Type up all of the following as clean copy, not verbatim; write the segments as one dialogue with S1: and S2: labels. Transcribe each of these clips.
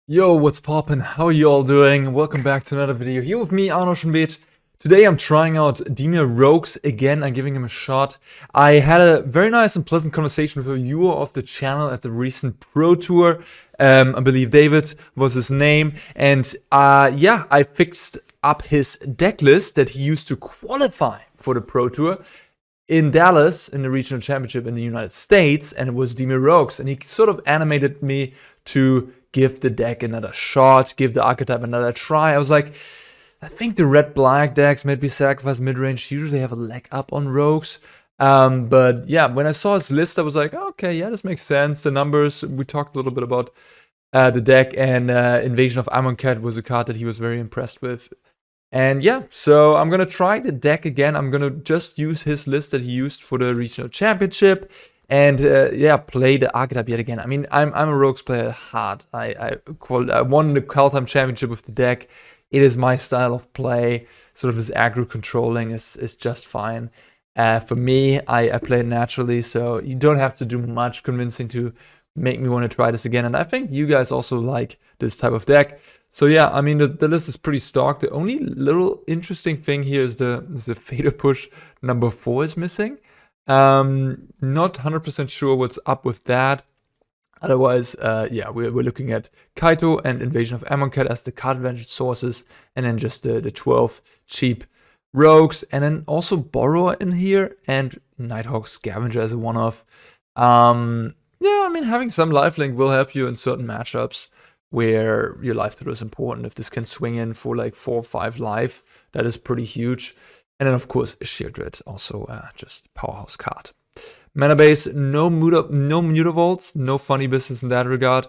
S1: Yo, what's poppin'? How are you all doing? Welcome back to another video here with me, Arne Huschenbeth. Today I'm trying out DIMIR Rogues again. I'm giving him a shot. I had a very nice and pleasant conversation with a viewer of the channel at the recent Pro Tour. I believe David was his name. And yeah, I fixed up his deck list that he used to qualify for the Pro Tour in Dallas in the regional championship in the United States, and it was DIMIR Rogues. And he sort of animated me to give the deck another shot, give the archetype another try. I was like, I think the red-black decks, maybe sacrifice mid-range, usually have a leg up on rogues. But yeah, when I saw his list, I was like, okay, yeah, this makes sense. The numbers, we talked a little bit about the deck, and Invasion of Amonkhet was a card that he was very impressed with. And yeah, so I'm gonna try the deck again. I'm gonna just use his list that he used for the regional championship. And yeah, play the archetype yet again. I mean, I'm a rogues player at heart. I won the Call-Time Championship with the deck. It is my style of play. Sort of his aggro controlling is just fine. For me, I play it naturally, so you don't have to do much convincing to make me want to try this again. And I think you guys also like this type of deck. So yeah, I mean, the list is pretty stocked. The only little interesting thing here is the Fader Push number 4 is missing. Not 100% sure what's up with that. Otherwise, yeah, we're looking at Kaito and Invasion of Amonkhet as the card advantage sources, and then just the 12 cheap rogues, and then also Borrower in here, and Nighthawk Scavenger as a one-off. Yeah, I mean, having some lifelink will help you in certain matchups where your life total is important. If this can swing in for like 4 or 5 life, that is pretty huge. And then, of course, Sheoldred, also just powerhouse card. Mana base, no Mutavaults, no funny business in that regard.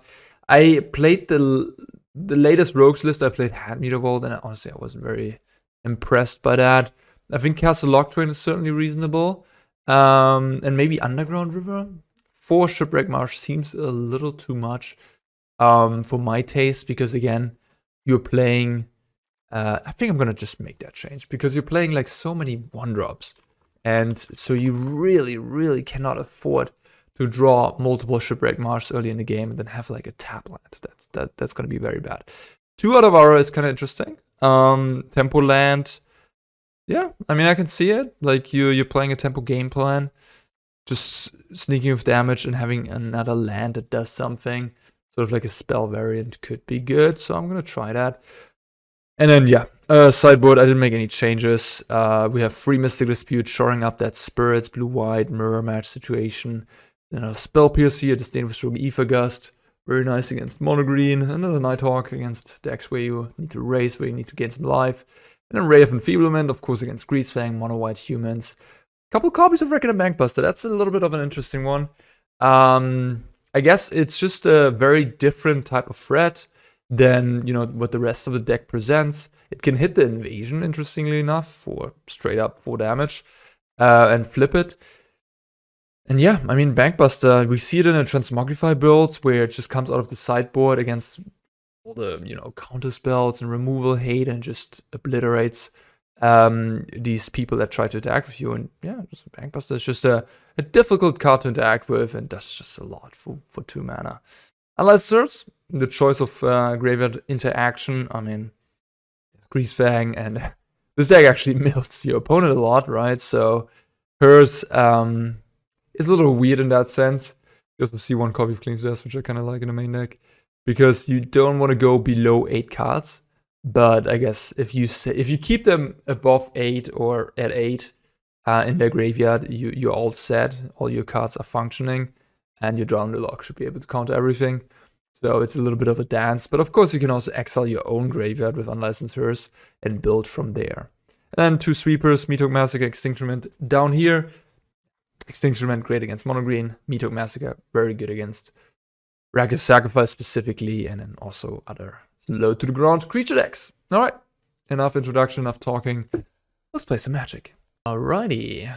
S1: I played the latest Rogues list. I played had Mutavault, and honestly, I wasn't very impressed by that. I think Castle Loch is certainly reasonable. And maybe Underground River. 4 Shipwreck Marsh seems a little too much for my taste, because again, you're playing... I think I'm gonna just make that change, because you're playing like so many 1-drops, and so you really cannot afford to draw multiple Shipwreck Marsh early in the game and then have like a tap land. That's gonna be very bad. 2 Otawara is kind of interesting. Tempo land, yeah, I mean, I can see it. Like you're playing a tempo game plan, just sneaking with damage and having another land that does something, sort of like a spell variant, could be good. So I'm gonna try that. And then, yeah, sideboard, I didn't make any changes. We have 3 Mystic Dispute, shoring up that Spirits, blue-white, mirror match situation. Then a Spell Pierce here, Disdainful Stroke, Aether Gust. Very nice against mono green. Another Nighthawk against decks where you need to raise, where you need to gain some life. And then Ray of Enfeeblement, of course, against Greasefang, mono-white humans. A couple copies of Reckoner Bankbuster, that's a little bit of an interesting one. I guess it's just a very different type of threat than, you know, what the rest of the deck presents. It can hit the invasion, interestingly enough, for straight up 4 damage, and flip it. And yeah, I mean, Bankbuster, we see it in a Transmogrify builds where it just comes out of the sideboard against all the, you know, counter spells and removal hate, and just obliterates these people that try to interact with you. And yeah, Bankbuster is just a difficult card to interact with, and that's just a lot for 2 mana. Unless there's the choice of graveyard interaction. I mean, Greasefang, and this deck actually milks your opponent a lot, right? So hers is a little weird in that sense. You also see 1 copy of Clean Death, which I kind of like in the main deck, because you don't want to go below 8 cards. But I guess if you keep them above 8 or at 8 in their graveyard, you're all set. All your cards are functioning, and your Draw on the Loch should be able to counter everything. So it's a little bit of a dance. But of course, you can also exile your own graveyard with Unlicensed Hearse and build from there. And then 2 sweepers, Meathook Massacre, Extinction Event down here. Extinction Event great against mono green. Meathook Massacre very good against Racket Sacrifice specifically, and then also other low to the ground creature decks. Alright, enough introduction, enough talking. Let's play some Magic. Alrighty.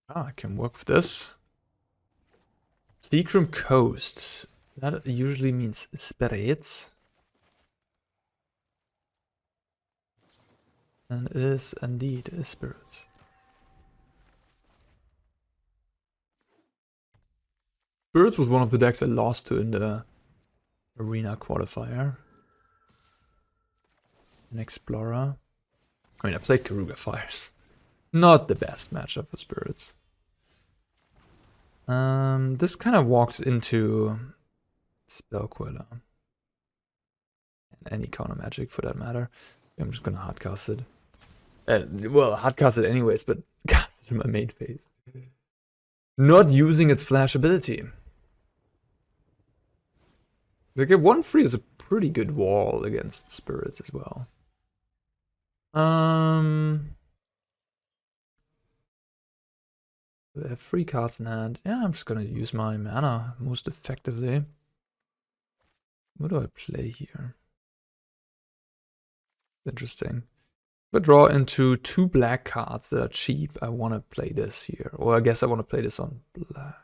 S1: I can work with this. Seacrum Coast. That usually means spirits. And it is indeed spirits. Spirits was one of the decks I lost to in the Arena qualifier. An Explorer. I mean, I played Karuga Fires. Not the best matchup for Spirits. This kind of walks into Spellquiller. And any counter magic for that matter. I'm just gonna hardcast it. Well, hardcast it anyways, but cast it in my main phase. Not using its flash ability. Like a 1/3 is a pretty good wall against Spirits as well. They have 3 cards in hand. Yeah, I'm just gonna use my mana most effectively. What do I play here? Interesting. If I draw into 2 black cards that are cheap, I want to play this here. Or I guess I want to play this on black.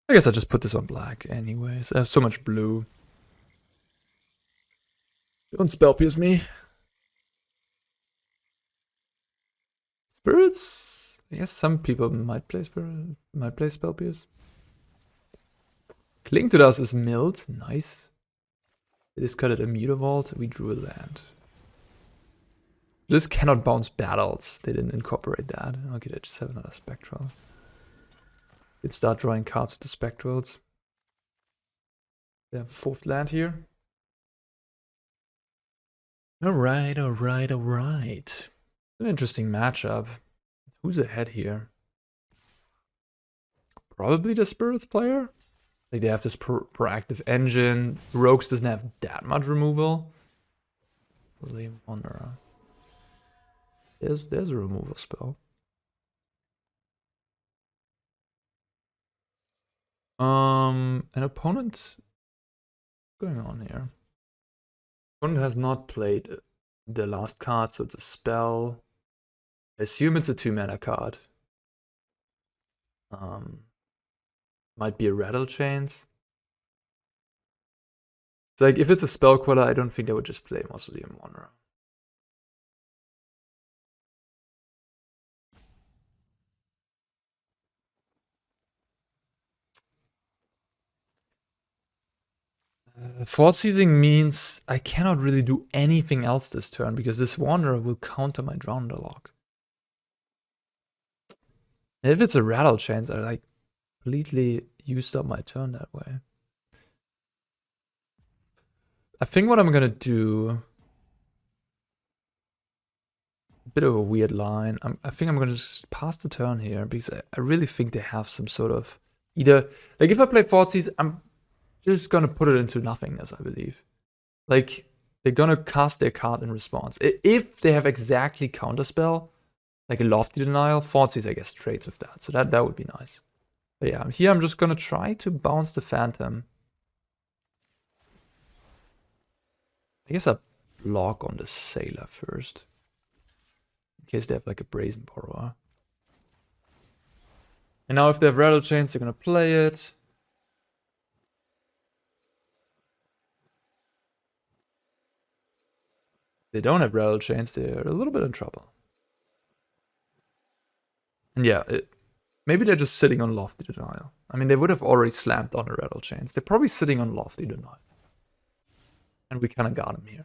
S1: I guess I just put this on black anyways. I have so much blue. Don't spell pierce me. Spirits? I guess some people might play spell pierce. Cling to Dust is milled. Nice. It is cut at a Mutavault. We drew a land. This cannot bounce battles. They didn't incorporate that. Okay, they just have another Spectral. Let's start drawing cards with the Spectrals. They have a 4th land here. Alright. An interesting matchup. Who's ahead here? Probably the Spirits player. Like they have this proactive engine. Rogues doesn't have that much removal. Really wonder. There's a removal spell. An opponent. What's going on here? Opponent has not played the last card, so it's a spell. I assume it's a 2-mana card. Might be a Rattle Chains. So like if it's a Spellqueller, I don't think I would just play Mausoleum Wanderer. Thoughtseizing means I cannot really do anything else this turn because this Wanderer will counter my Drown the Loch. And if it's a Rattle Chains, I like completely used up my turn that way. I think what I'm gonna do, a bit of a weird line. I think I'm gonna just pass the turn here because I really think they have some sort of either like if I play Thoughtseize, I'm just gonna put it into nothingness, I believe. Like, they're gonna cast their card in response. If they have exactly counterspell, like a Lofty Denial, Thoughtseize, I guess, trades with that. So that would be nice. But yeah, here I'm just gonna try to bounce the Phantom. I guess I block on the Sailor first. In case they have like a Brazen Borrower. And now if they have Rattle Chains, they're gonna play it. They don't have Rattle Chains, they're a little bit in trouble. And yeah, maybe they're just sitting on Lofty Denial. I mean, they would have already slammed on the Rattle Chains. They're probably sitting on Lofty Denial. And we kind of got him here.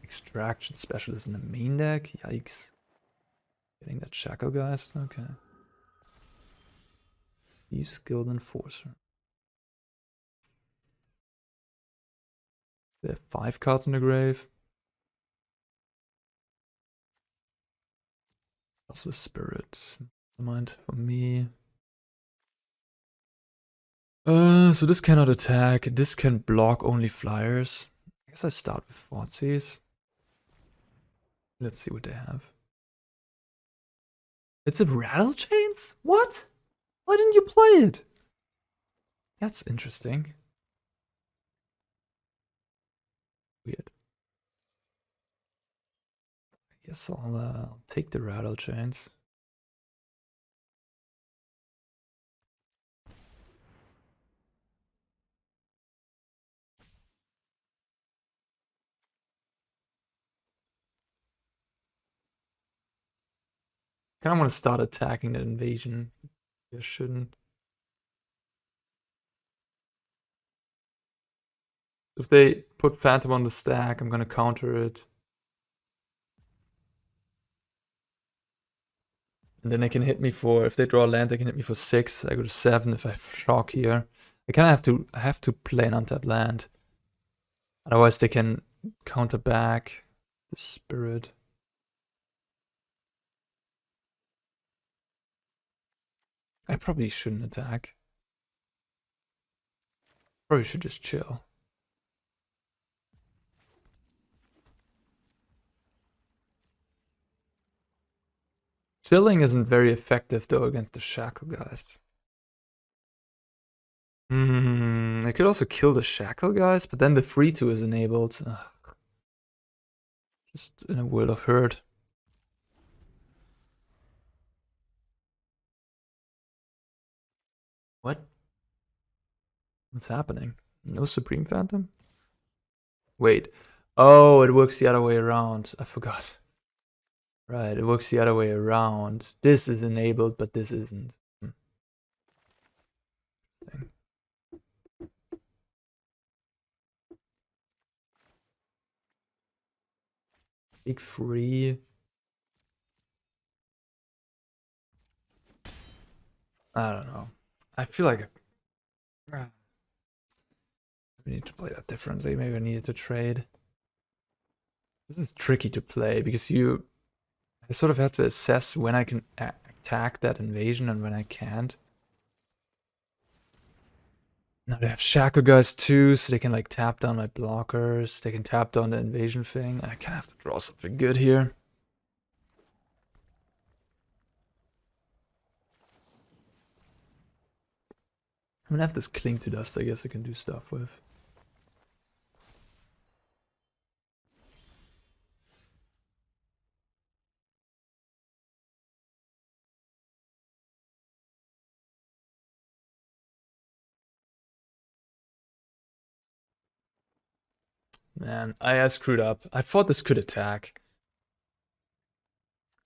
S1: Extraction Specialist in the main deck? Yikes. Getting that Shacklegeist? Okay. Thieves Skilled Enforcer. They have 5 cards in the grave. Of the Spirit. Mind for me. So this cannot attack. This can block only flyers. I guess I start with Thoughtseize. Let's see what they have. It's a Rattle Chains? What? Why didn't you play it? That's interesting. Weird. I guess I'll take the Rattle Chains. Kind of want to start attacking that invasion. I shouldn't. If they put Phantom on the stack, I'm gonna counter it. And then they can hit me for, if they draw land, they can hit me for 6. I go to 7 if I shock here. I kind of have to play an untapped land. Otherwise they can counter back the spirit. I probably shouldn't attack. Probably should just chill. Chilling isn't very effective though against the Shackle guys. I could also kill the Shackle guys, but then the 3-2 is enabled. Ugh. Just in a world of hurt. What? What's happening? No Supreme Phantom? Wait. Oh, it works the other way around. I forgot. Right, it works the other way around. This is enabled, but this isn't. Big free. I don't know. I feel like we need to play that differently. Maybe I needed to trade. This is tricky to play because I sort of have to assess when I can attack that invasion and when I can't. Now they have Shackle guys too, so they can like tap down my blockers. They can tap down the invasion thing. I kind of have to draw something good here. I'm gonna have this Cling to Dust, I guess I can do stuff with. Man, I screwed up. I thought this could attack.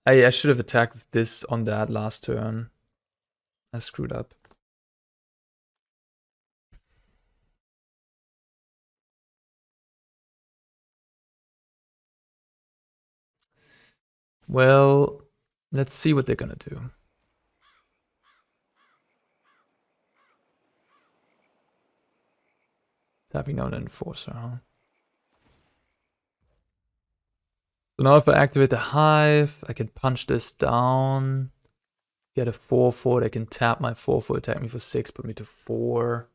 S1: I should have attacked with this on that last turn. I screwed up. Well, let's see what they're gonna do. Tapping down an Enforcer, huh? So now if I activate the Hive, I can punch this down. Get a 4/4, they can tap my 4/4, attack me for 6, put me to 4.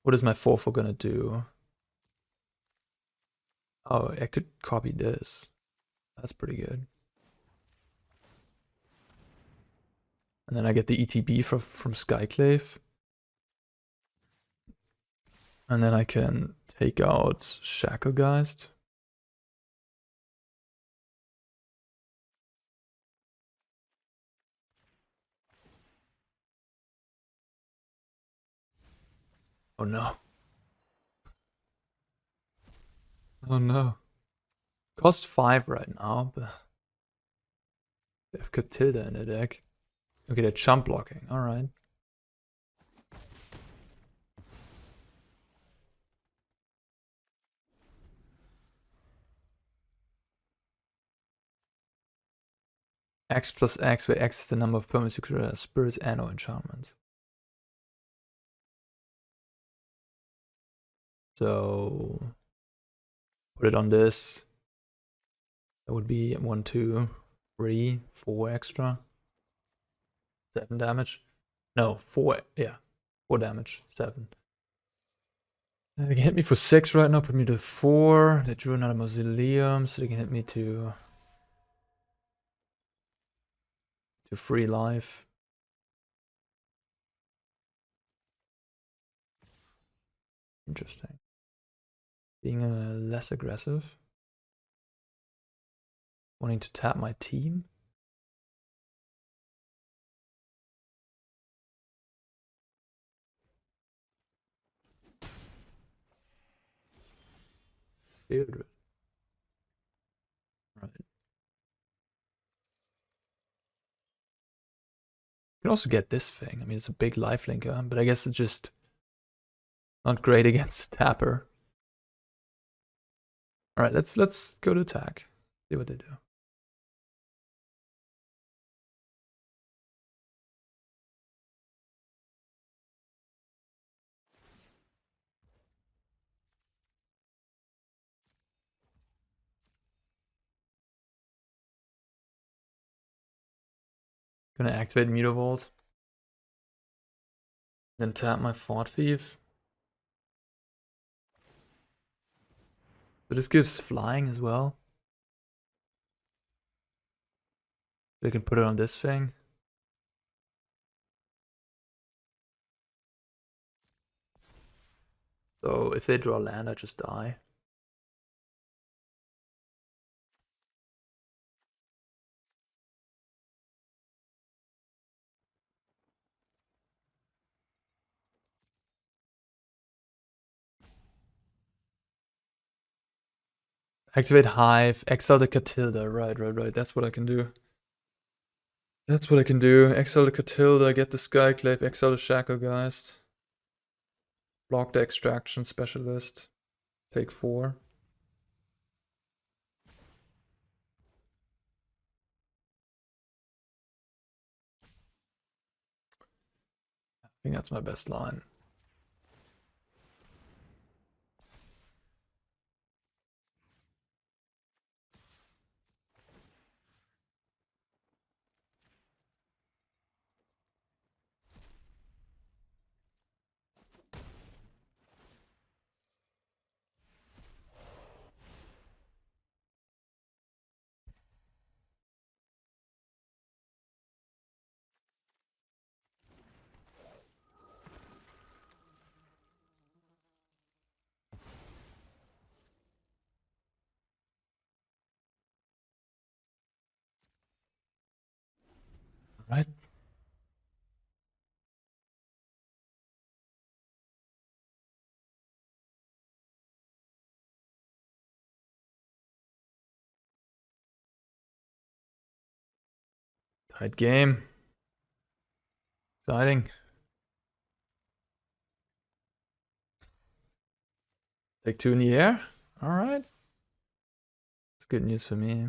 S1: What is my 4/4 gonna do? Oh, I could copy this. That's pretty good. And then I get the ETB from Skyclave. And then I can take out Shacklegeist. Oh no. Oh no. Cost 5 right now, but they have Catilda in the deck. Okay, they're chump blocking. Alright. X plus X, where X is the number of permanents you create as spirits and or enchantments. So put it on this. That would be 1, 2, 3, 4 extra. 7 damage. No, 4. Yeah, 4 damage. 7. They can hit me for 6 right now, put me to 4. They drew another Mausoleum, so they can hit me to 3 life. Interesting. Being less aggressive. Wanting to tap my team. Sheoldred. Right. You can also get this thing. I mean, it's a big lifelinker, but I guess it's just not great against the tapper. All right, let's go to attack. See what they do. Gonna activate Mutavault. Then tap my Thought-Thief. So this gives flying as well. We can put it on this thing. So if they draw land, I just die. Activate Hive, exile the Catilda. Right. That's what I can do. That's what I can do. Exile the Catilda, get the Skyclave, exile the Shacklegeist. Block the Extraction Specialist. Take 4. I think that's my best line. Right. Tight game. Exciting. Take 2 in the air. All right. It's good news for me.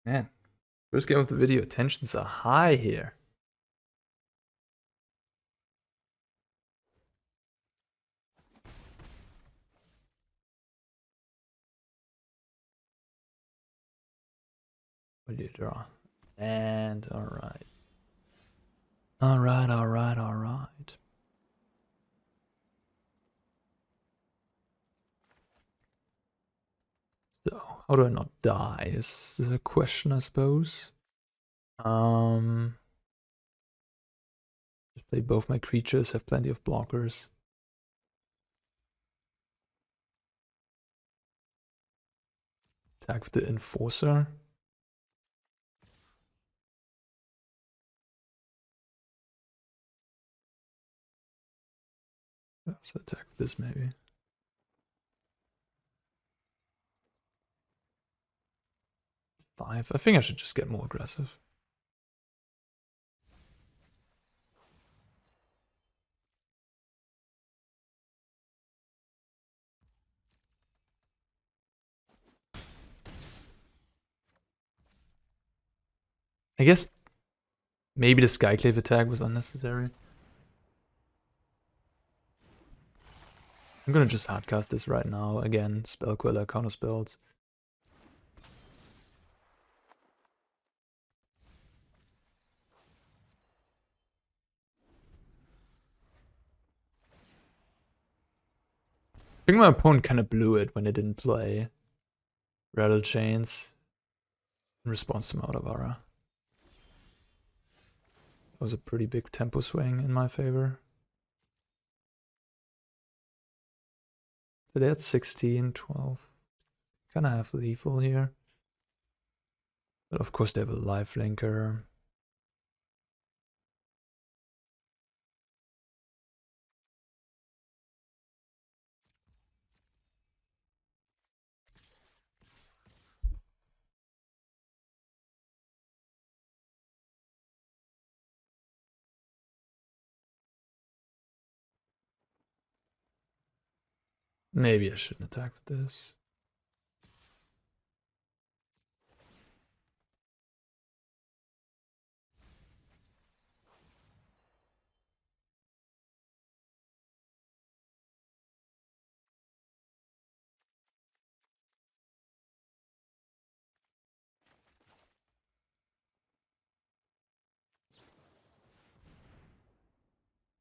S1: Man, first game of the video. Tensions are high here. What do you draw? And alright. Alright. So, how do I not die? Is a question, I suppose. Just play both my creatures, have plenty of blockers. Attack with the Enforcer. So attack with this maybe. I think I should just get more aggressive. I guess maybe the Skyclave attack was unnecessary. I'm gonna just hardcast this right now. Again, Spellquiller, counter spells. I think my opponent kind of blew it when they didn't play Rattle Chains in response to my Otawara. That was a pretty big tempo swing in my favor. So they had 16, 12. Kind of have lethal here. But of course they have a lifelinker. Maybe I shouldn't attack with this.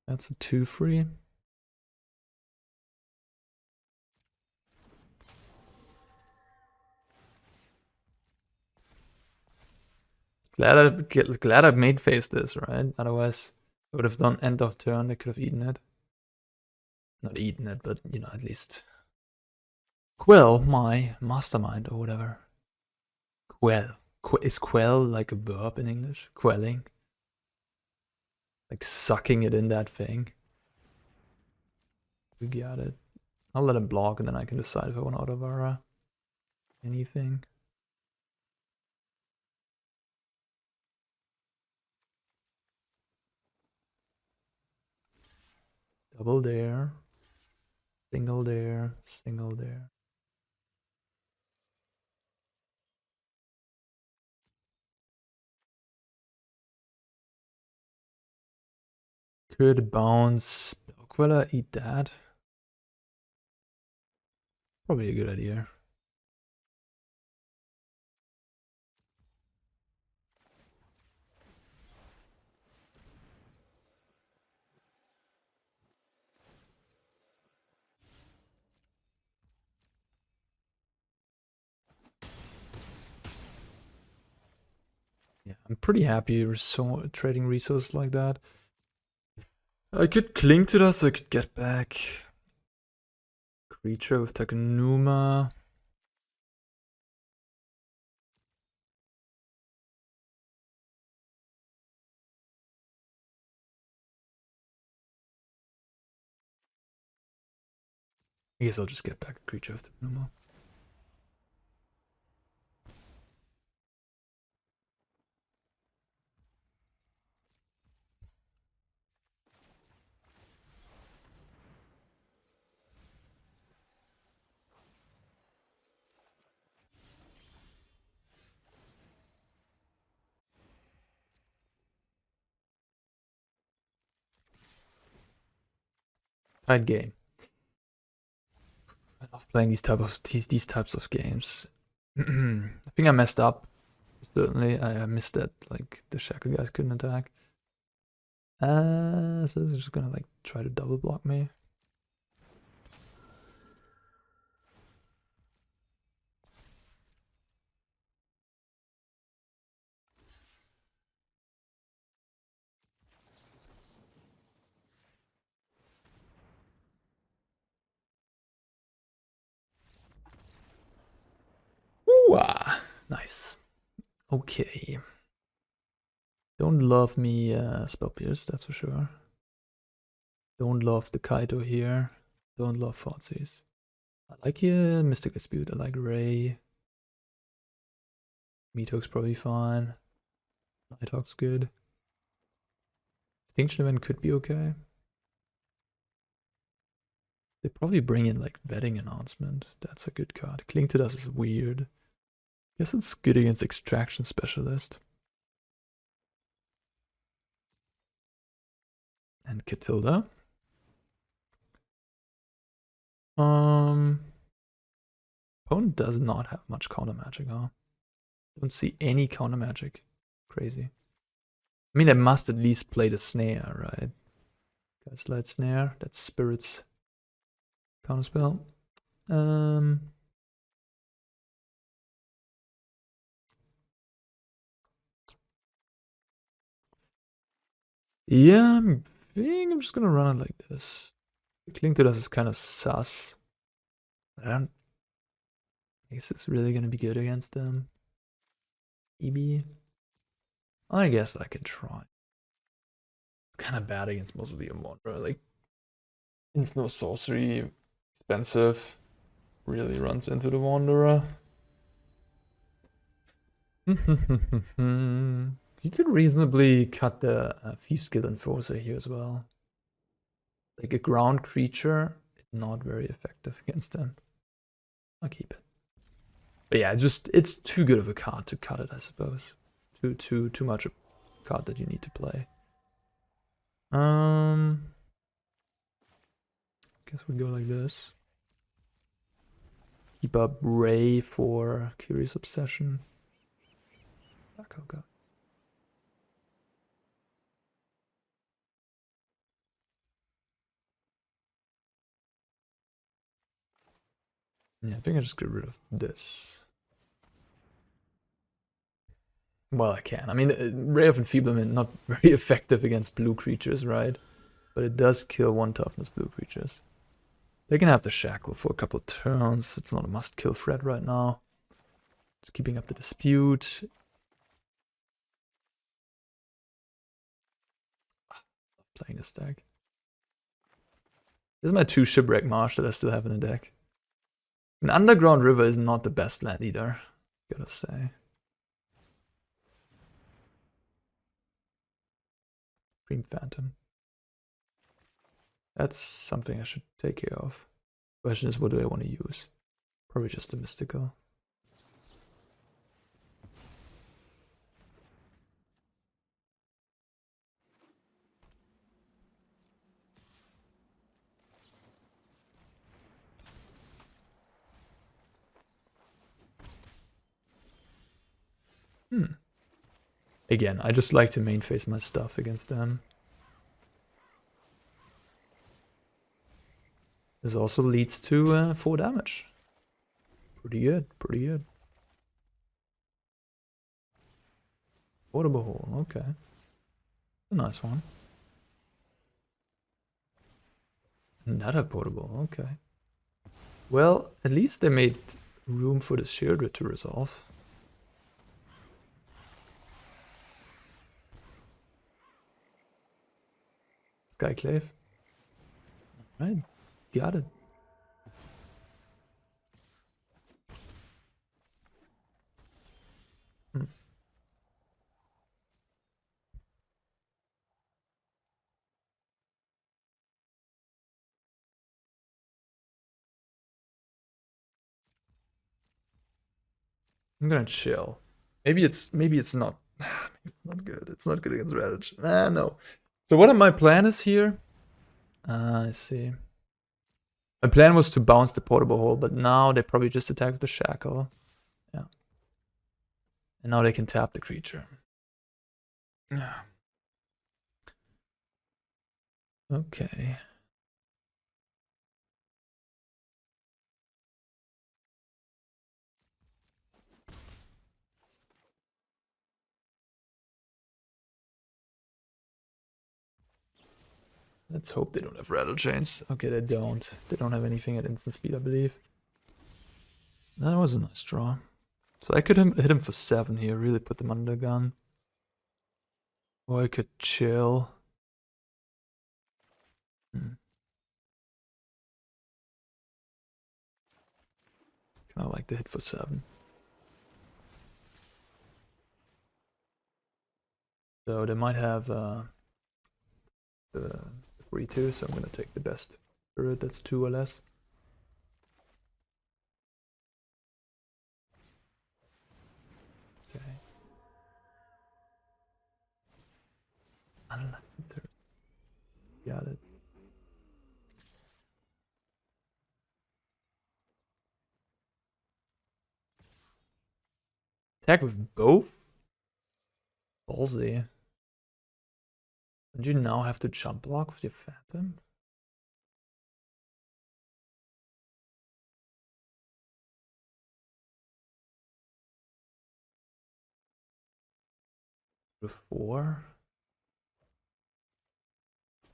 S1: That's a 2/3. Glad I made face this, right? Otherwise, I would have done end of turn. They could have eaten it. Not eaten it, but you know, at least quell my mastermind or whatever. Quell. Is quell like a verb in English? Quelling. Like sucking it in that thing. We got it. I'll let him block and then I can decide if I want Otawara. Anything. Double there. Single there. Single there. Could bounce Queller, eat that. Probably a good idea. Yeah, I'm pretty happy trading resources like that. I could cling to that so I could get back creature with Takenuma. I guess I'll just get back a creature with Takenuma. Tight game. I love playing these types of games. I think I messed up. Certainly, I missed that. Like the shackle guys couldn't attack. So this is just gonna like try to double block me. Ooh, nice. Okay. Don't love me Spell Pierce, that's for sure. Don't love the Kaito here. Don't love Thoughtseize. I like Mystic Dispute, I like Ray. Meathook's probably fine. Nighthawk's good. Extinction Event could be okay. They probably bring in like Betting Announcement. That's a good card. Cling to Dust is weird. Guess it's good against Extraction Specialist. And Catilda. Opponent does not have much counter magic, huh? Don't see any counter magic. Crazy. I mean, they must at least play the snare, right? Gaslight Snare, that's Spirit's counterspell. Yeah, I think I'm just gonna run it like this. Cling to Dust is kind of sus. I guess it's really gonna be good against them. EB. I guess I can try. It's kind of bad against most of the Wanderer. Like, Instant Sorcery, expensive, really runs into the Wanderer. You could reasonably cut the Thieves Guild Enforcer here as well. Like a ground creature, it not very effective against them. I'll keep it. But yeah, just it's too good of a card to cut it, I suppose. Too much a card that you need to play. Guess we go like this. Keep up Ray for Curious Obsession. Okay. Yeah, I think I just get rid of this. Well, I can. I mean, Ray of Enfeeblement not very effective against blue creatures, right? But it does kill 1 toughness blue creatures. They can have the Shackle for a couple of turns. It's not a must-kill threat right now. Just keeping up the dispute. Playing this deck. This is my 2 Shipwreck Marsh that I still have in the deck. An Underground River is not the best land either, gotta say. Dream Phantom. That's something I should take care of. Question is, what do I want to use? Probably just a mystical. Again, I just like to main phase my stuff against them. This also leads to 4 damage. Pretty good, pretty good. Portable Hole, okay. A nice one. Another portable, okay. Well, at least they made room for the Sheoldred to resolve. Skyclave. Right, got it. I'm gonna chill. Maybe it's not maybe it's not good. It's not good against Radish. No. So what my plan is here? I see. My plan was to bounce the Portable Hole, but now they probably just attack with the Shackle. Yeah. And now they can tap the creature. Yeah. Okay. Let's hope they don't have Rattle Chains. Okay, they don't. They don't have anything at instant speed, I believe. That was a nice draw. So I could hit him for 7 here, really put them under the gun. Or I could chill. Kind of like to hit for 7. So they might have the 3-2, so I'm gonna take the best spirit that's 2 or less. Okay. Got it. Attack with both? Ballsy. Don't you now have to jump block with your Phantom? With 4?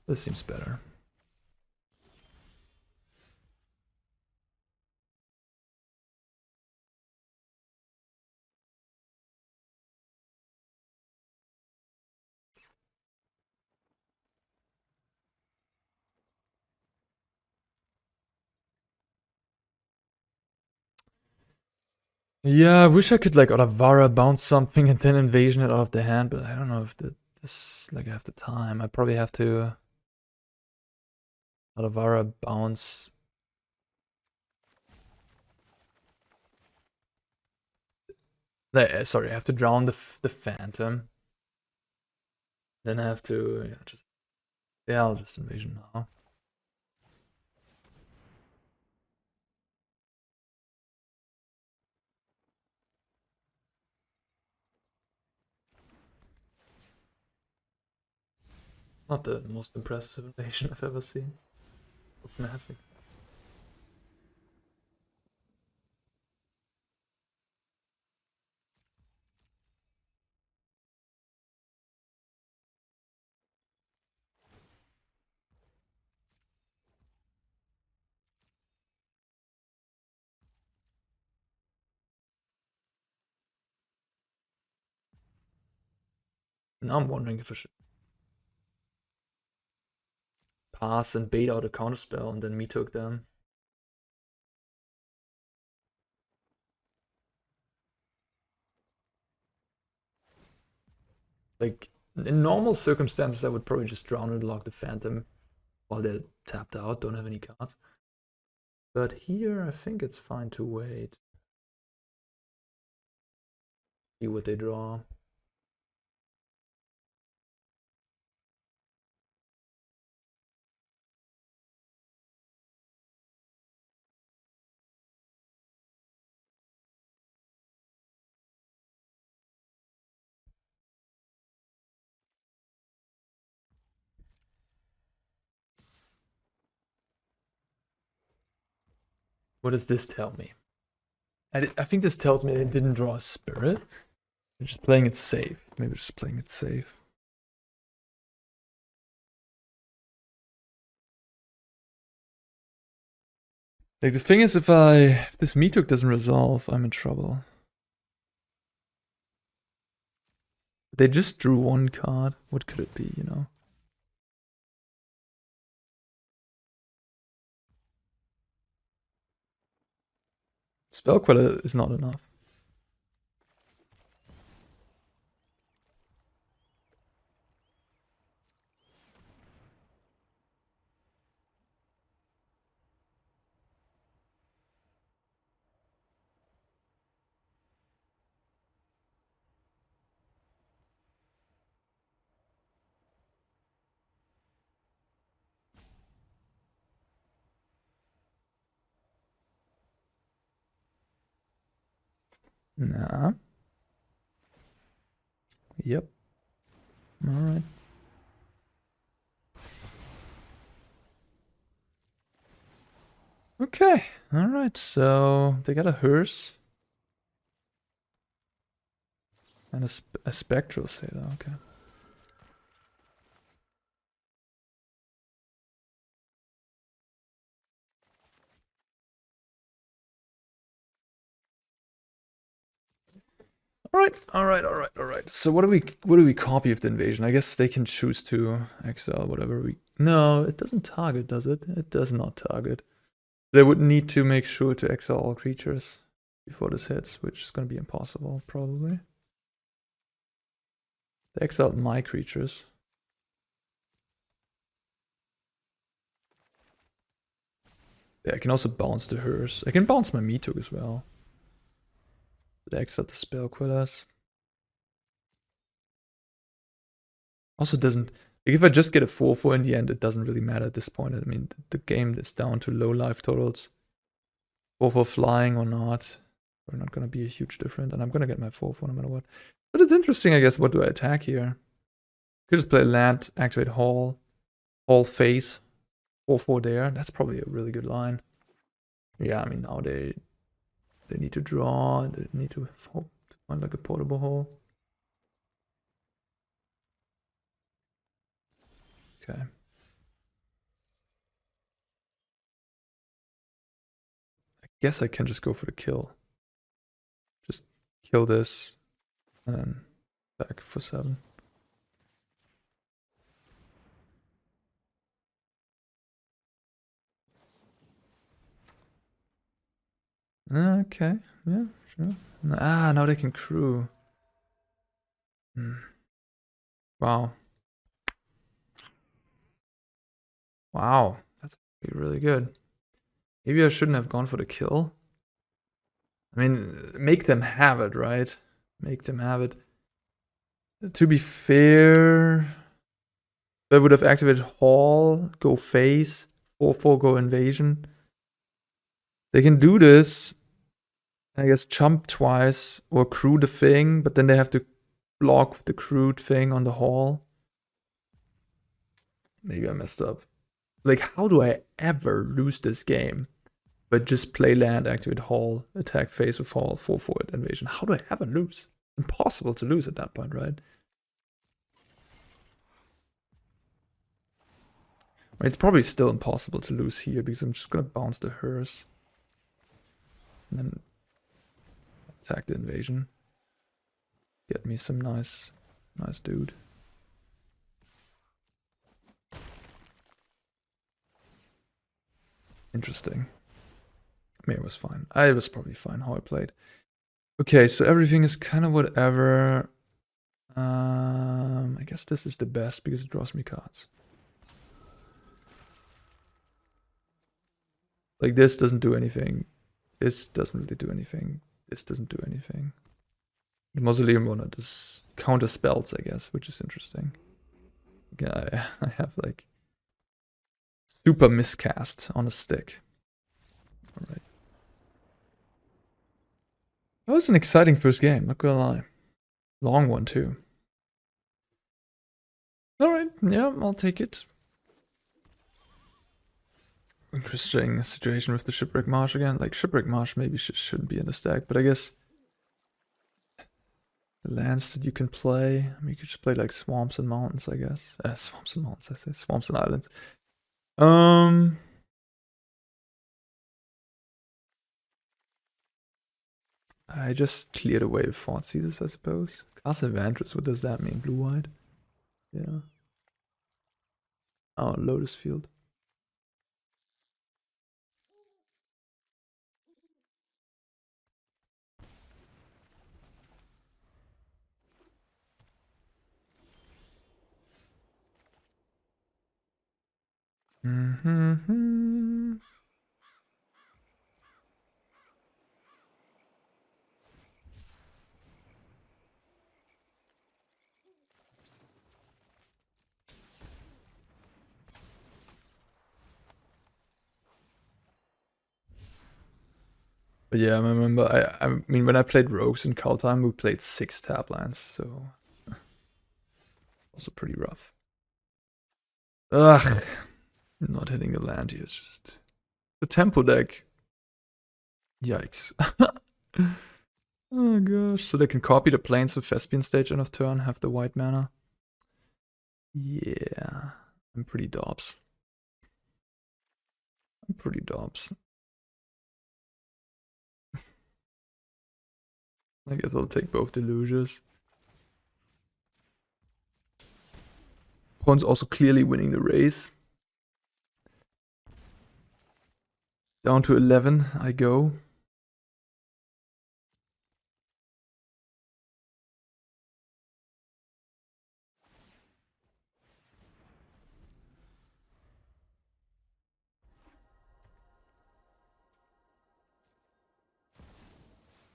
S1: This seems better. Yeah, I wish I could like Otawara bounce something and then Invasion it out of the hand, but I don't know if this like I have the time. I probably have to Otawara bounce Sorry, I have to drown the Phantom. Then I have to I'll just Invasion now. Not the most impressive invasion I've ever seen. Massive. Now I'm wondering if I should pass and bait out a counterspell and then Meathook them. Like, in normal circumstances, I would probably just drown and lock the Phantom while they're tapped out, don't have any cards. But here, I think it's fine to wait. See what they draw. What does this tell me? I think this tells me they didn't draw a Spirit. They're just playing it safe. Maybe just playing it safe. Like, the thing is, if this Meathook doesn't resolve, I'm in trouble. They just drew one card. What could it be, you know? Spell Queller is not enough. Nah. Yep. Alright. Okay. Alright, so they got a hearse. And a spectral sailor, okay. Alright. So what do we copy of the invasion? I guess they can choose to exile whatever we. No, it doesn't target, does it? It does not target. They would need to make sure to exile all creatures before this hits, which is going to be impossible, probably. They exiled my creatures. Yeah, I can also bounce the hearse. I can bounce my Meathook as well. They exiled the spell quillers. Also doesn't. Like, if I just get a 4/4 in the end, it doesn't really matter at this point. I mean, the game is down to low life totals. 4/4 flying or not, we're not going to be a huge difference. And I'm going to get my 4/4 no matter what. But it's interesting, I guess. What do I attack here? Could just play land, activate Hall face, 4/4 there. That's probably a really good line. Yeah, I mean, now they need to draw. They need to hope to find like a portable hole. Okay. I guess I can just go for the kill. Just kill this and then back for 7. Okay, yeah, sure. Ah, now they can crew. Wow. Wow, that's really good. Maybe I shouldn't have gone for the kill. I mean, make them have it, right? Make them have it. To be fair, I would have activated Hall, go Face, 4/4, go Invasion. They can do this. I guess jump twice or crew the thing, but then they have to block the crewed thing on the Hall. Maybe I messed up. Like, how do I ever lose this game? But just play land, activate Hall, attack face with Hall, 4/4 Invasion. How do I ever lose? Impossible to lose at that point, right? I mean, it's probably still impossible to lose here because I'm just gonna bounce the Hearse. And then attack the Invasion. Get me some nice dude. Interesting. Mire was fine. I was probably fine how I played. Okay, so everything is kind of whatever. I guess this is the best because it draws me cards. Like, this doesn't do anything. This doesn't really do anything. This doesn't do anything. The Mausoleum one does counter spells, I guess, which is interesting. Okay, I have like super miscast on a stick. Alright. That was an exciting first game, not gonna lie. Long one too. Alright, yeah, I'll take it. Interesting situation with the Shipwreck Marsh again. Like, Shipwreck Marsh maybe shouldn't be in the stack, but I guess the lands that you can play, I mean, you could just play like swamps and mountains, I guess. Swamps and mountains, I say swamps and islands. I just cleared away with Thoughtseize, I suppose. Castle Evantress, what does that mean? Blue-white? Yeah. Oh, Lotus Field. Mm-hmm. But yeah, I remember, I mean, when I played Rogues in Kaldheim, we played 6 tap lands, so also pretty rough. Ugh, not hitting the land here, it's just the tempo deck. Yikes. Oh gosh, so they can copy the planes with Thespian stage end of turn, have the white mana. Yeah, I'm pretty dobs. I guess I'll take both Delusions. Opponent's also clearly winning the race. Down to 11, I go.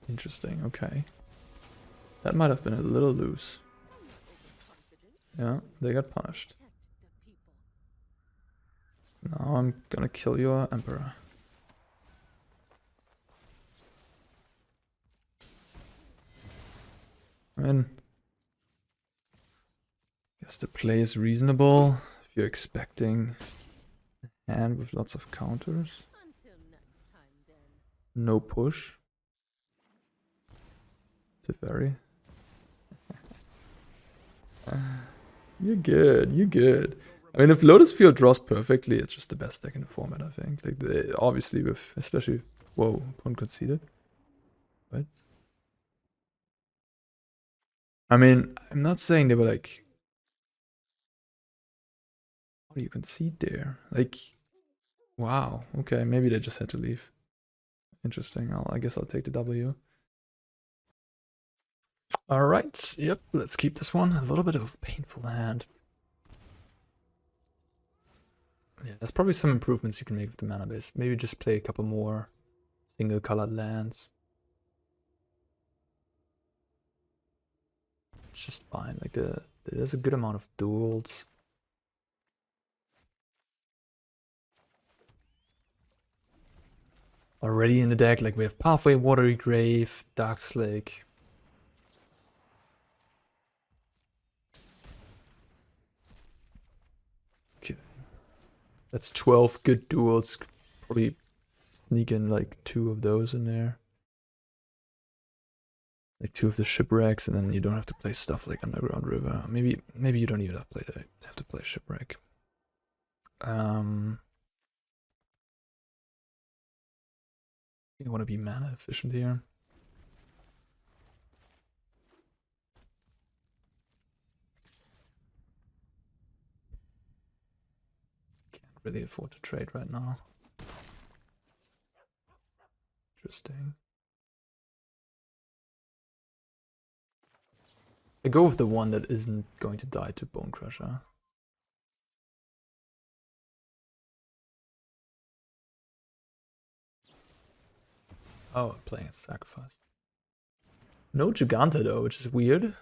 S1: Interesting, okay. That might have been a little loose. Yeah, they got punished. Now I'm gonna kill your Emperor. I mean, guess the play is reasonable if you're expecting a hand with lots of counters. No push. Teferi. You're good, you're good. I mean, if Lotus Field draws perfectly, it's just the best deck in the format, I think. Like, obviously with, especially, whoa, opponent conceded. What? I mean, I'm not saying they were like, how do you concede there? Like, wow, okay, maybe they just had to leave. Interesting, I guess I'll take the W. Alright, yep, let's keep this one. A little bit of a painful hand. Yeah, there's probably some improvements you can make with the mana base. Maybe just play a couple more single colored lands. it's just fine. Like there's a good amount of duels. Already in the deck, like we have Pathway, Watery Grave, Darkslick. Okay. That's 12 good duels. Probably sneak in like 2 of those in there. Like 2 of the shipwrecks, and then you don't have to play stuff like Underground River. Maybe you don't even have to play Shipwreck. You want to be mana efficient here. Can't really afford to trade right now. Interesting. I go with the one that isn't going to die to Bone Crusher. Oh, I'm playing a sacrifice. No Giganta though, which is weird.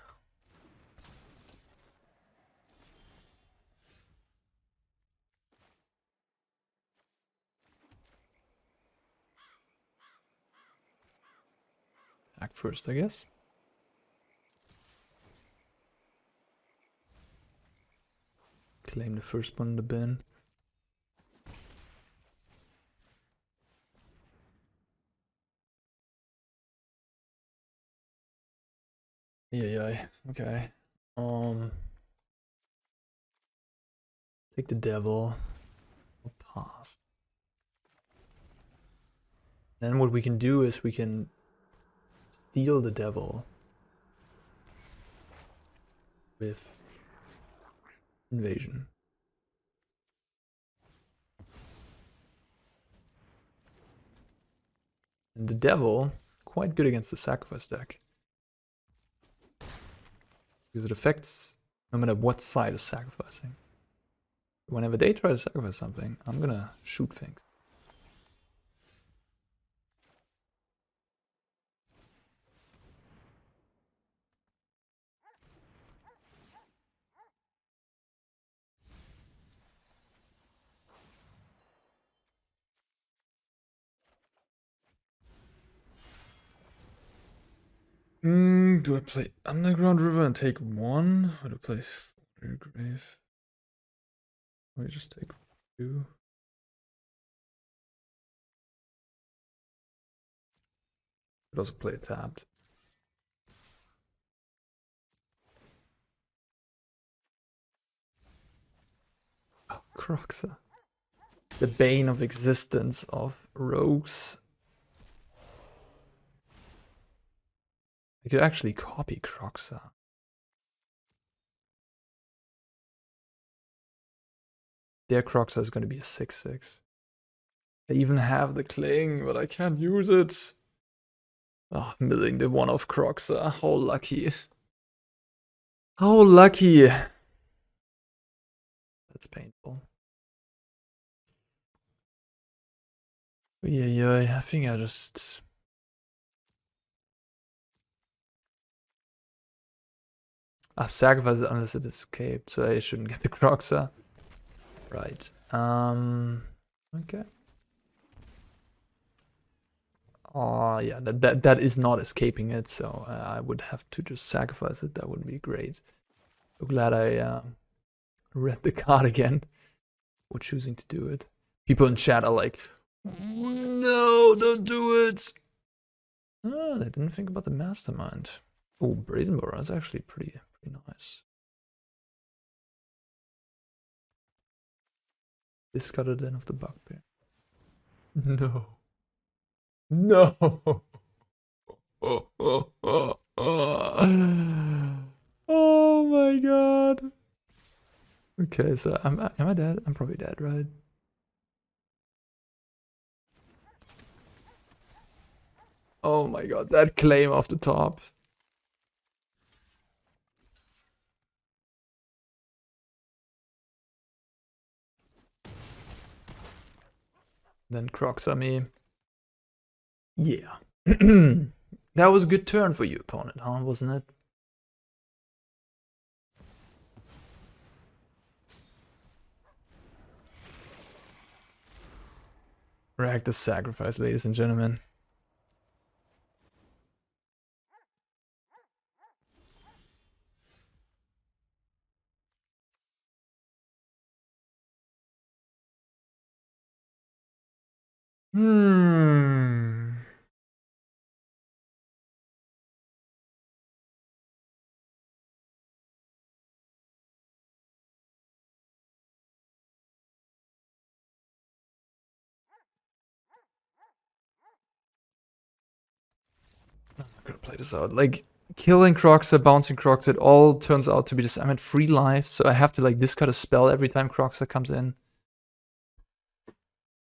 S1: Attack first, I guess. Claim the first one in the bin. Yeah, okay. Take the devil. I'll pass. Then what we can do is we can steal the devil with Invasion. And the devil, quite good against the sacrifice deck. Because it affects no matter what side is sacrificing. Whenever they try to sacrifice something, I'm gonna shoot things. Do I play Underground River and take 1? Or do I play Watery Grave? Or I just take 2? Could also play it tapped. Oh, Croxa. The bane of existence of rogues. I could actually copy Croxa. Their Croxa is going to be a 6/6. I even have the Cling, but I can't use it. Oh, milling the one of Croxa. How lucky. How lucky. That's painful. Yeah, I think I just... I sacrifice it unless it escaped, so I shouldn't get the Croxa. Right. Okay. Oh yeah, that is not escaping it, so I would have to just sacrifice it. That would be great. So glad I read the card again. Or choosing to do it. People in chat are like, no, don't do it. Oh, they didn't think about the Mastermind. Oh, Brazen Borrower is actually pretty nice. Discard it then of the Bugbear. No. No. Oh my god. Okay, so am I dead? I'm probably dead, right? Oh my god, that claim off the top. Then Croxa me. Yeah. That was a good turn for you, opponent, huh? Wasn't it? Rack the sacrifice, ladies and gentlemen. Hmm. I'm not gonna play this out. Like, killing Croxa, bouncing Croxa, it all turns out to be this. I'm at 3 life, so I have to like discard a spell every time Croxa comes in.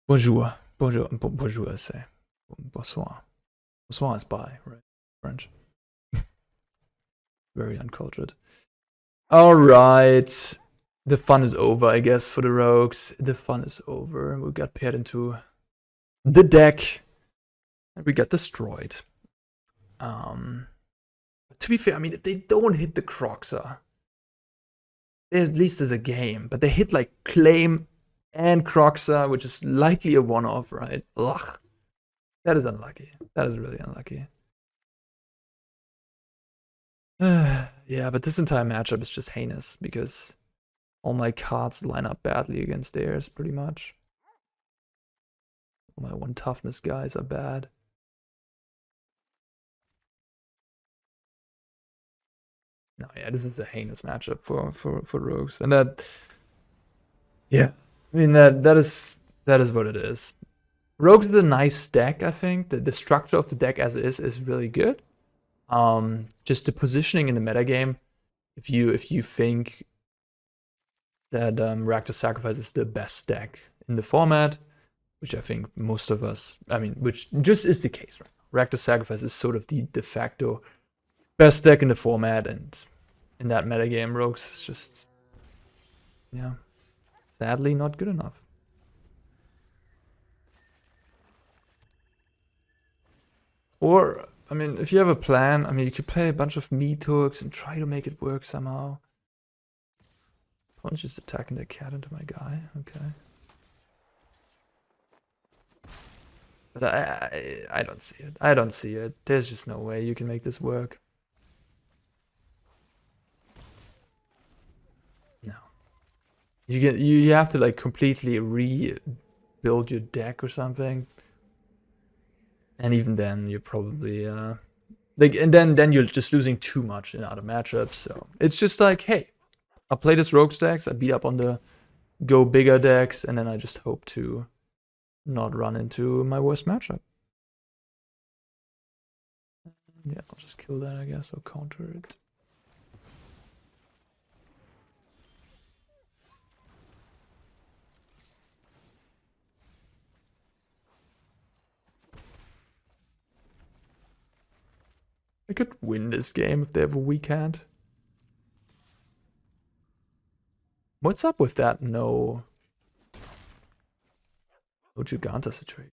S1: Bonjour. Bonjour. Bonjour, I say. Bonsoir. Bonsoir is bye, right? French. Very uncultured. Alright. The fun is over, I guess, for the rogues. The fun is over. We got paired into the deck. And we got destroyed. To be fair, I mean, if they don't hit the Croxa, at least there's a game. But they hit like Claim and Croxa, which is likely a one-off, right? Ugh. That is unlucky. That is really unlucky. Yeah, but this entire matchup is just heinous because all my cards line up badly against theirs, pretty much. All my 1 toughness guys are bad. No, yeah, this is a heinous matchup for rogues, and that, yeah, I mean that is what it is. Rogues is a nice deck, I think. The structure of the deck as it is really good. Just the positioning in the metagame. If you think that Rakdos Sacrifice is the best deck in the format, which I think most of us, I mean, which just is the case right now. Rakdos Sacrifice is sort of the de facto best deck in the format, and in that metagame, Rogues is just, yeah, sadly not good enough. Or, I mean, if you have a plan, I mean, you could play a bunch of Meathooks and try to make it work somehow. One's just attacking the cat into my guy, okay. But I don't see it. I don't see it. There's just no way you can make this work. No. You have to like completely rebuild your deck or something. And even then you're probably like, and then you're just losing too much in other matchups. So it's just like, hey, I'll play this rogue decks, I beat up on the go bigger decks, and then I just hope to not run into my worst matchup. Yeah, I'll just kill that, I guess. I'll counter it. I could win this game if they have a weak hand. What's up with that no Giganta situation?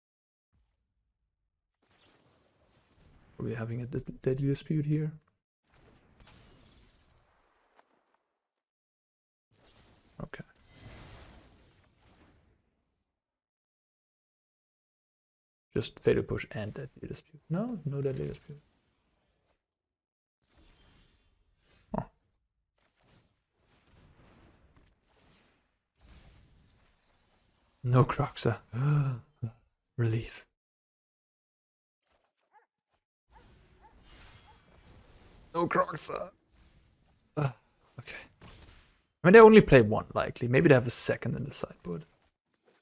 S1: Are we having a deadly dispute here? Okay. Just fatal push and deadly dispute. No deadly dispute. Oh. No Croxa. Relief. No Croxa. Okay. I mean, they only play 1 likely. Maybe they have a second in the sideboard.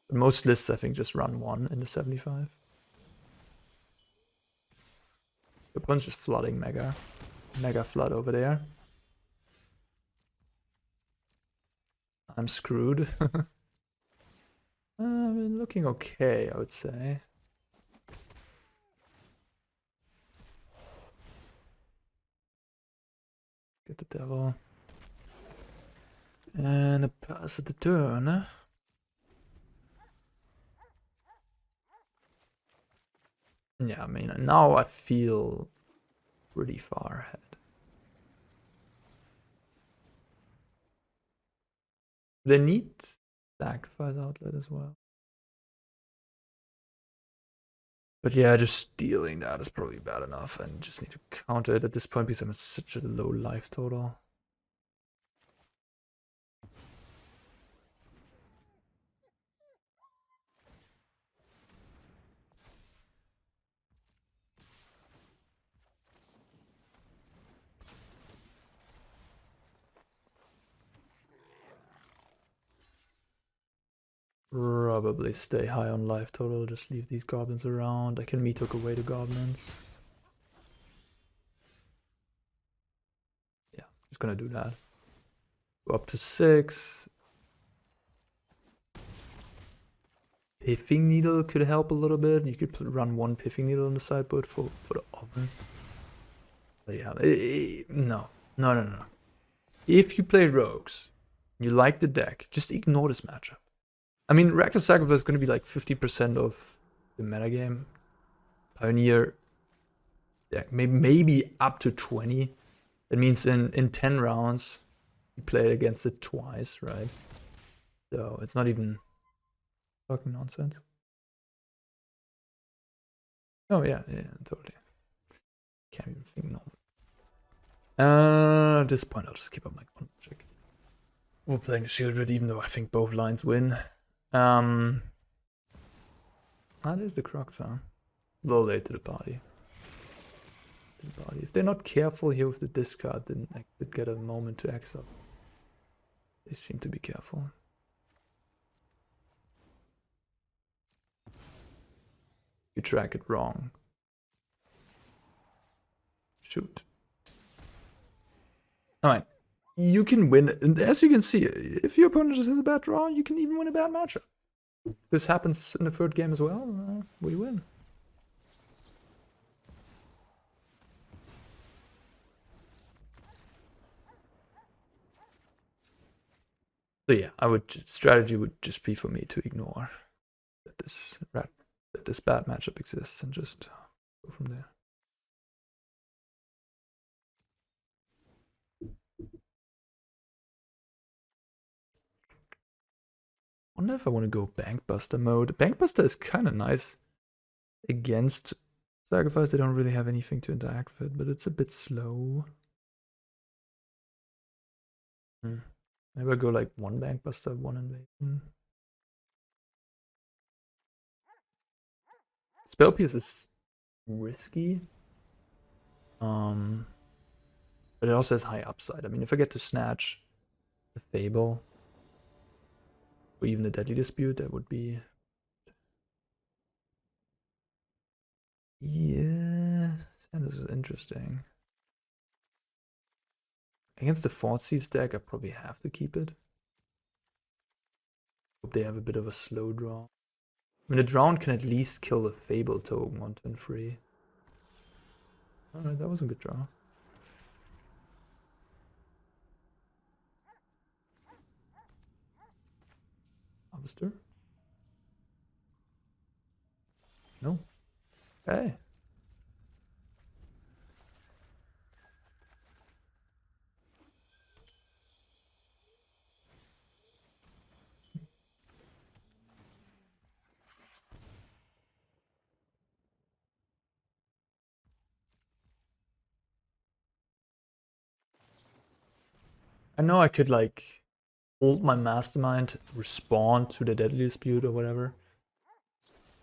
S1: But most lists, I think, just run 1 in the 75. The opponent's just flooding Mega Flood over there. I'm screwed. I mean, looking okay, I would say. Get the devil. And a pass at the turn. Yeah, I mean, now I feel pretty far ahead. They need sacrifice outlet as well. But yeah, just stealing that is probably bad enough, and just need to counter it at this point because I'm at such a low life total. Probably stay high on life total, just leave these goblins around. I can Meathook away the goblins. Yeah, just gonna do that. Go up to 6. Piffing Needle could help a little bit. You could run 1 Piffing Needle on the sideboard for the oven. But yeah, no. If you play Rogues, you like the deck, just ignore this matchup. I mean, Reckless Sacrifice is going to be like 50% of the metagame. Pioneer, yeah, maybe up to 20. That means in 10 rounds, you play against it twice, right? So it's not even fucking nonsense. Oh yeah, totally. Can't even think normal. At this point, I'll just keep up my magic. We're playing the Sheoldred, even though I think both lines win. There's the Crocs, huh? A little late to the party. If they're not careful here with the discard, then I could get a moment to exile. They seem to be careful. You track it wrong. Shoot. Alright. You can win, and as you can see, if your opponent just has a bad draw, you can even win a bad matchup. This happens in the third game as well, we win. So yeah, strategy would just be for me to ignore that this bad matchup exists and just go from there. I wonder if I want to go Bankbuster mode. Bankbuster is kind of nice against Sacrifice. They don't really have anything to interact with it, but it's a bit slow. Maybe I go like 1 Bankbuster, 1 Invasion. Spell Pierce is risky. But it also has high upside. I mean, if I get to snatch the Fable, or even the Deadly Dispute, that would be... Yeah, this is interesting. Against the Thoughtseize deck, I probably have to keep it. Hope they have a bit of a slow draw. I mean, the Drown can at least kill the Fable token on turn 3. Alright, that was a good draw. Harvester? No. Hey. I know I could like hold my Mastermind, respond to the Deadly Dispute or whatever.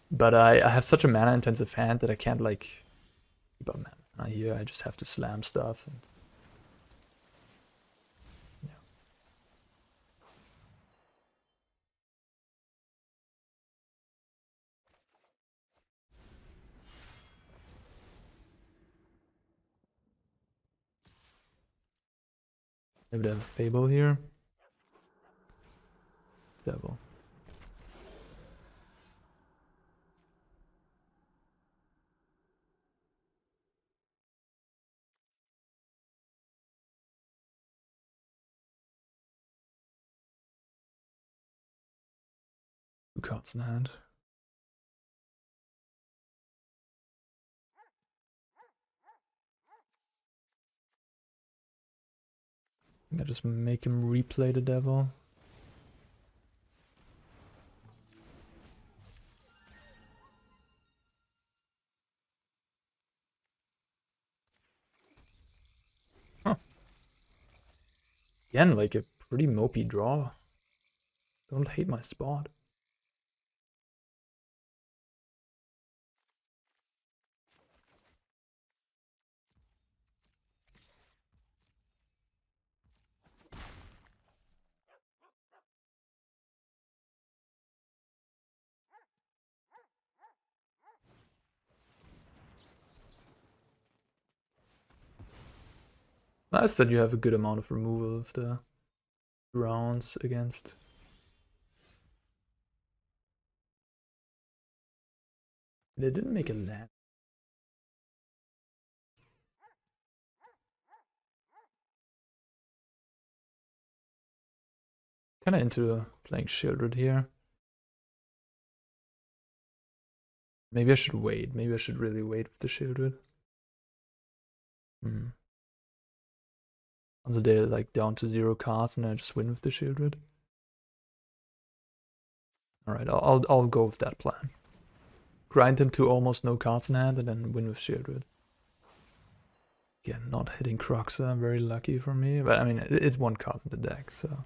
S1: But I have such a mana intensive hand that I can't like keep up mana here. I just have to slam stuff. And, yeah. Maybe they have a Fable here. Devil. Two cards in hand. I just make him replay the Devil. Again, like a pretty mopey draw. Don't hate my spot. Nice that you have a good amount of removal of the rounds against. They didn't make a land. Kinda into playing Sheoldred here. Maybe I should wait. Maybe I should really wait with the Sheoldred. Until they're like down to 0 cards and I just win with the Sheoldred. Alright, I'll go with that plan. Grind him to almost no cards in hand and then win with Sheoldred. Again, not hitting Croxa, very lucky for me. But I mean, it's 1 card in the deck, so.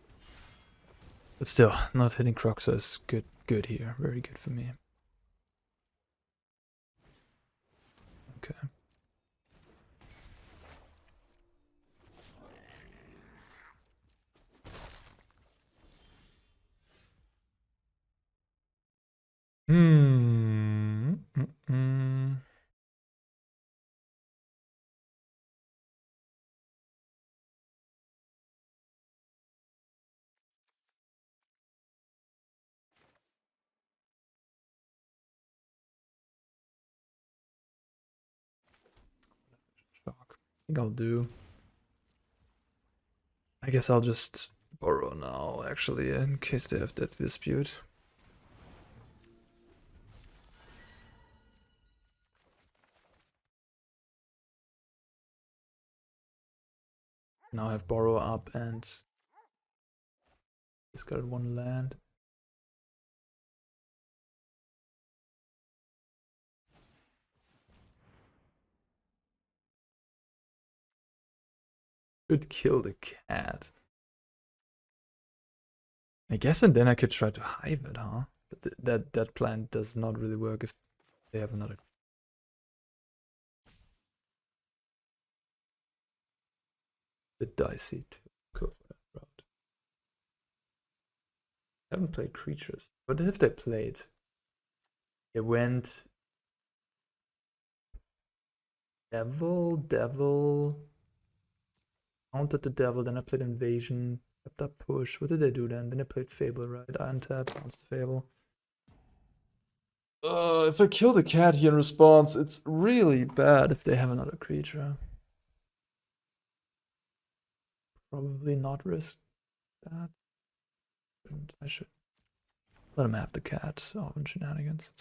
S1: But still, not hitting Croxa is good here. Very good for me. Okay. I think I'll do. I guess I'll just borrow now, actually, in case they have that dispute. Now I have borrow up and just got 1 land. Could kill the cat. I guess, and then I could try to hive it, huh? But that plan does not really work if they have another. Bit dicey to go for that route. I haven't played creatures. What have they played? It went Devil. Countered the Devil, then I played Invasion, kept up Push. What did they do then? Then I played Fable, right? Untap, bounced Fable. If I kill the cat here in response, it's really bad if they have another creature. Probably not risk that. And I should let him have the cat. Often shenanigans.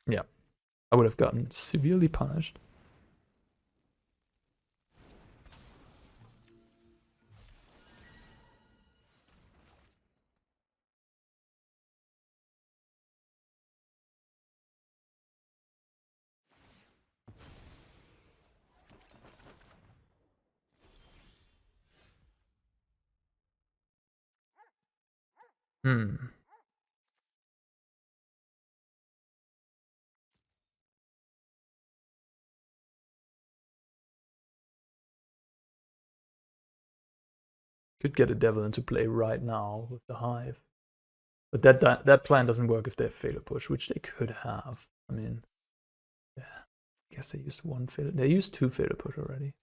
S1: Yeah, I would have gotten severely punished. Could get a Devil into play right now with the Hive. But that plan doesn't work if they have Fatal Push, which they could have. I mean, yeah. I guess they used 1 Fatal. They used 2 Fatal Push already.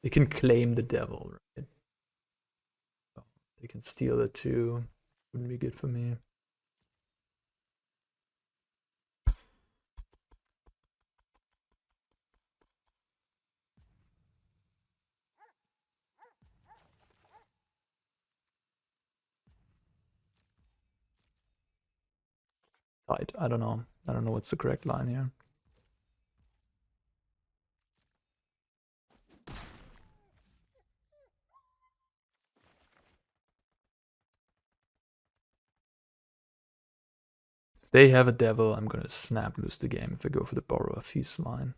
S1: They can claim the Devil, right? So they can steal it too. Wouldn't be good for me. Tight. I don't know. I don't know what's the correct line here. they have a devil, I'm gonna snap loose the game if I go for the Borrower Thieves line.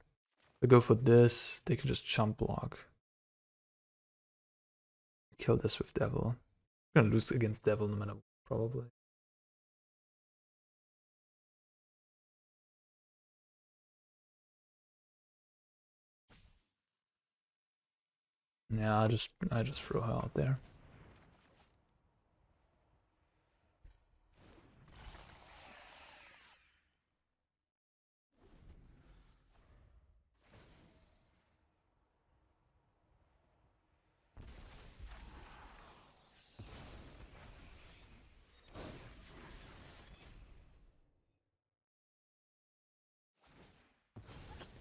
S1: If I go for this, they can just jump block. Kill this with devil. I'm gonna lose against devil no matter what, probably. Yeah, I just throw her out there.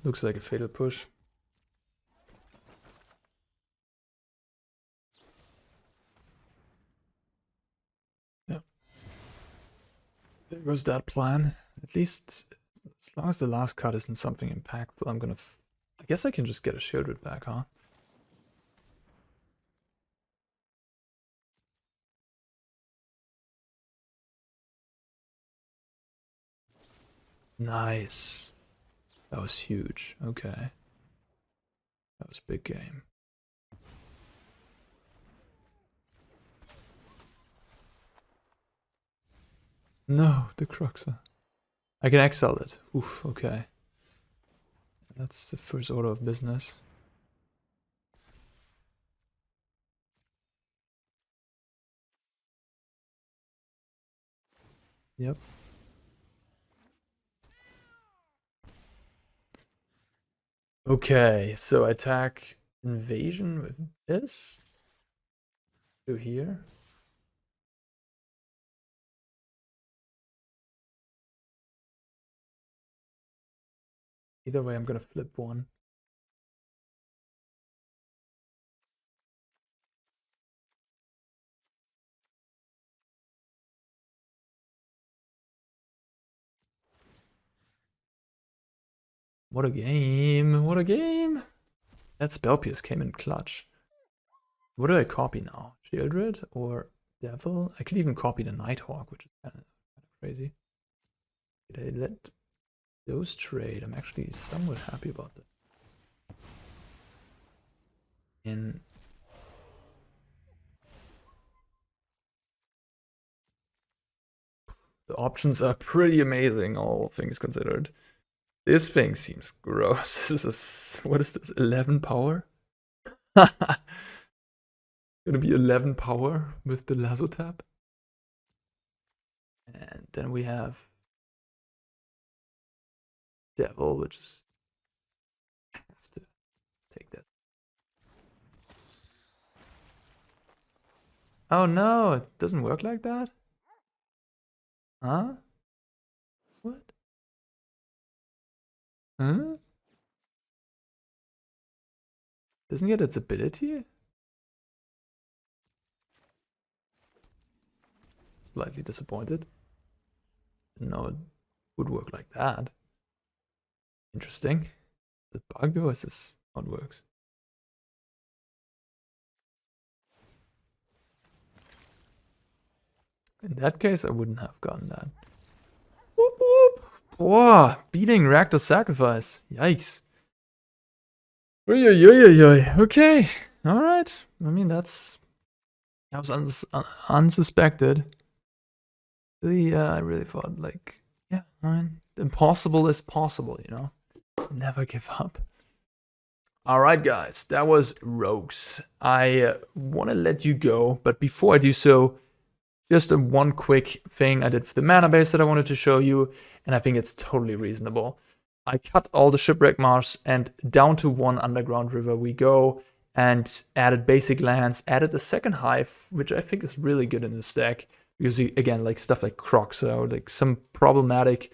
S1: Looks like a fatal push. Yeah. There goes that plan. At least, as long as the last card isn't something impactful, I'm gonna... I guess I can just get a Sheoldred back, huh? Nice. That was huge. Okay. That was big game. No, the Cruxer. I can exile it. Oof, okay. That's the first order of business. Yep. Okay, so attack invasion with this. To here. Either way, I'm gonna flip one. What a game! What a game! That Spell Pierce came in clutch. What do I copy now? Sheoldred or Devil? I could even copy the Nighthawk, which is kind of crazy. Did I let those trade? I'm actually somewhat happy about that. The options are pretty amazing, all things considered. This thing seems gross. This is what is this? 11 power? Gonna be 11 power with the lasso tap. And then we have Devil, which is have to take that. Oh no, it doesn't work like that? Huh? What? Huh? Doesn't get its ability? Slightly disappointed. No, it would work like that. Interesting. The bug or is this how it works? In that case, I wouldn't have gotten that. Whoop whoop! Whoa! Beating Rakdos Sacrifice. Yikes. Okay. Alright. I mean, that was unsuspected. I really thought, like, yeah, I mean, impossible is possible, you know? Never give up. Alright, guys, that was Rogues. I want to let you go, but before I do so, just one quick thing I did for the mana base that I wanted to show you, and I think it's totally reasonable. I cut all the Shipwreck Marsh, and down to one underground river we go, and added basic lands, added the second Hive, which I think is really good in this deck, because you, again, like stuff like Cruxer, or like some problematic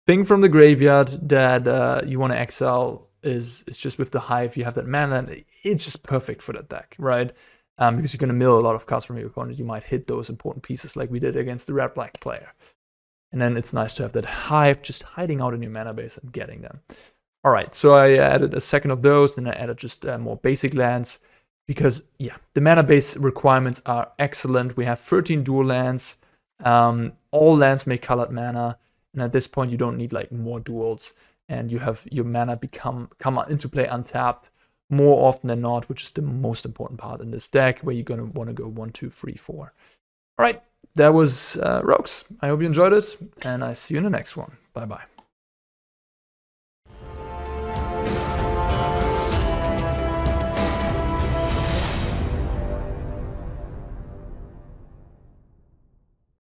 S1: thing from the graveyard that you want to exile is just with the Hive, you have that mana, and it's just perfect for that deck, right? Because you're going to mill a lot of cards from your opponent, you might hit those important pieces like we did against the red-black player. And then it's nice to have that Hive just hiding out in your mana base and getting them. Alright, so I added a second of those, and I added just more basic lands, because, yeah, the mana base requirements are excellent. We have 13 dual lands, all lands make colored mana, And at this point, you don't need like more duels, and you have your mana come into play untapped more often than not, which is the most important part in this deck, where you're gonna want to go 1, 2, 3, 4. All right, that was Rogues. I hope you enjoyed it, and I see you in the next one. Bye bye.